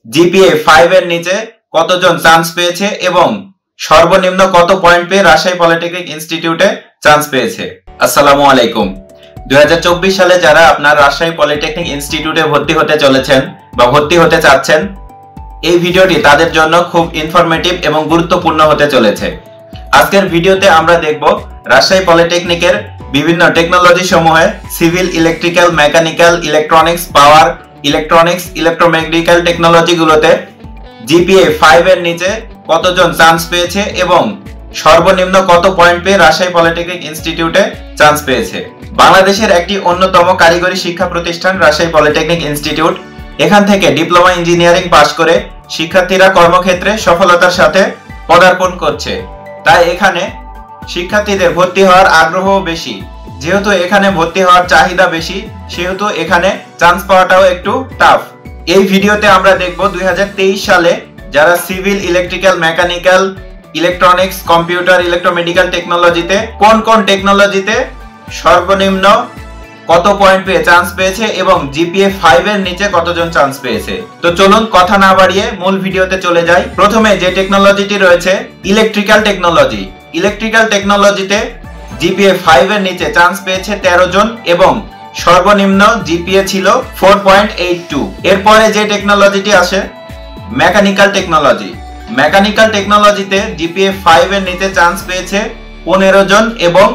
GPA 5 এর নিচে কতজন চান্স পেয়েছে এবং সর্বনিম্ন কত পয়েন্ট পেয়ে রাজশাহী পলিটেকনিক ইনস্টিটিউটে চান্স পেয়েছে। আসসালামু আলাইকুম। 2024 সালে যারা আপনার রাজশাহী পলিটেকনিক ইনস্টিটিউটে ভর্তি হতে চলেছেন বা ভর্তি হতে চাচ্ছেন, এই ভিডিওটি তাদের জন্য খুব ইনফরমেটিভ এবং গুরুত্বপূর্ণ হতে চলেছে। আজকের ভিডিওতে আমরা দেখব রাজশাহী পলিটেকনিকের বিভিন্ন টেকনোলজি সমূহে সিভিল, ইলেকট্রিক্যাল, মেকানিক্যাল, ইলেকট্রনিক্স, পাওয়ার, ইলেকট্রনিক্স, ইলেকট্রোমেকানিক্যাল টেকনোলজিগুলোতে জিপিএ 5 এর নিচে কতজন চান্স পেয়েছে এবং সর্বনিম্ন কত পয়েন্ট পেয়ে রাজশাহী পলিটেকনিক ইনস্টিটিউটে চান্স পেয়েছে। বাংলাদেশের একটি অন্যতম কারিগরি শিক্ষা প্রতিষ্ঠান রাজশাহী পলিটেকনিক ইনস্টিটিউট। এখান থেকে ডিপ্লোমা ইঞ্জিনিয়ারিং পাশ করে শিক্ষার্থীরা কর্মক্ষেত্রে সফলতার সাথে পদার্পণ করছে। তাই এখানে শিক্ষার্থীদের ভর্তি হওয়ার আগ্রহ বেশি। যেহেতু এখানে ভর্তি হওয়ার চাহিদা বেশি, সেহেতু এখানে চান্স পাওয়াটাও একটু টাফ। এই ভিডিওতে আমরা দেখব 2023 সালে যারা civil, electrical, mechanical, electronics, computer, electromedical টেকনোলজিতে কোন কোন টেকনোলজিতে সর্বনিম্ন কত পয়েন্ট পেয়ে চান্স পেয়েছে এবং জিপিএ 5 এর নিচে কতজন চান্স পেয়েছে। তো চলুন কথা না বাড়িয়ে মূল ভিডিওতে চলে যাই। প্রথমে যে টেকনোলজিটি রয়েছে ইলেকট্রিক্যাল টেকনোলজি। ইলেকট্রিক্যাল টেকনোলজিতে জিপিএ 5 এর নিচে চান্স পেয়েছে 13 জন এবং সর্বনিম্ন জিপিএ ছিল 4.82। এরপরে যে টেকনোলজিটি আসে মেকানিক্যাল টেকনোলজি। মেকানিক্যাল টেকনোলজিতে জিপিএ 5 এর নিচে চান্স পেয়েছে 15 জন এবং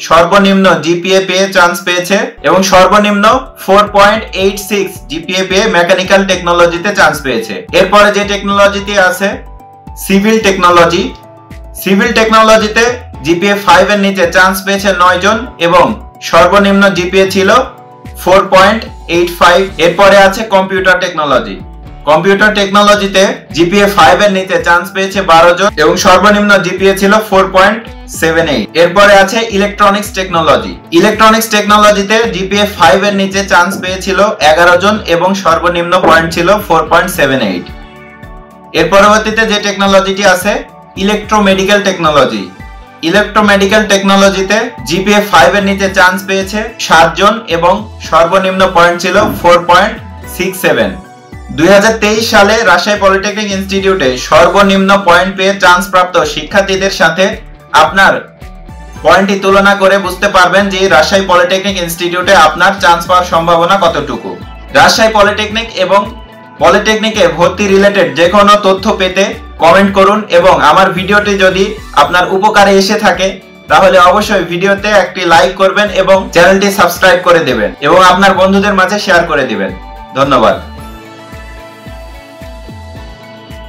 সর্বনিম্ন জিপিএ পেয়ে চান্স পেয়েছে এবং সর্বনিম্ন 4.86 জিপিএ পেয়ে মেকানিক্যাল টেকনোলজিতে চান্স পেয়েছে। এরপরে যে টেকনোলজিটি আছে সিভিল টেকনোলজি। সিভিল টেকনোলজিতে জিপিএ 5 এর নিচে চান্স পেয়েছে 9 জন এবং সর্বনিম্ন জিপিএ ছিল 4.85। এরপরে আছে কম্পিউটার টেকনোলজি। কম্পিউটার টেকনোলজিতে জিপিএ 5 এর নিচে চান্স পেয়েছে 12 জন এবং সর্বনিম্ন জিপিএ ছিল 4.78। এরপরে আছে ইলেকট্রনিক্স টেকনোলজি। ইলেকট্রনিক্স টেকনোলজিতে জিপিএ 5 এর নিচে চান্স পেয়েছিল 11 জন এবং সর্বনিম্ন পয়েন্ট ছিল 4.78। এর পরবর্তীতে যে টেকনোলজিটি আছে ইলেকট্রোমেডিক্যাল টেকনোলজি। ইলেকট্রোমেডিক্যাল টেকনোলজিতে জিপিএ 5 এর নিচে চান্স পেয়েছে 7 জন এবং সর্বনিম্ন পয়েন্ট ছিল 4.67। 2023 সালে রাজশাহী পলিটেকনিক ইনস্টিটিউটে সর্বনিম্ন পয়েন্ট পেয়ে চান্স প্রাপ্ত শিক্ষার্থীদের সাথে আপনার পয়েন্টটি তুলনা করে বুঝতে পারবেন যে রাজশাহী পলিটেকনিক ইনস্টিটিউটে আপনার চান্স পাওয়ার সম্ভাবনা কতটুকু। রাজশাহী পলিটেকনিক এবং পলিটেকনিকে ভর্তি রিলেটেড যে কোনো তথ্য পেতে কমেন্ট করুন এবং আমার ভিডিওটি যদি আপনার উপকারে এসে থাকে তাহলে অবশ্যই ভিডিওতে একটি লাইক করবেন এবং চ্যানেলটি সাবস্ক্রাইব করে দেবেন এবং আপনার বন্ধুদের মাঝে শেয়ার করে দিবেন। ধন্যবাদ।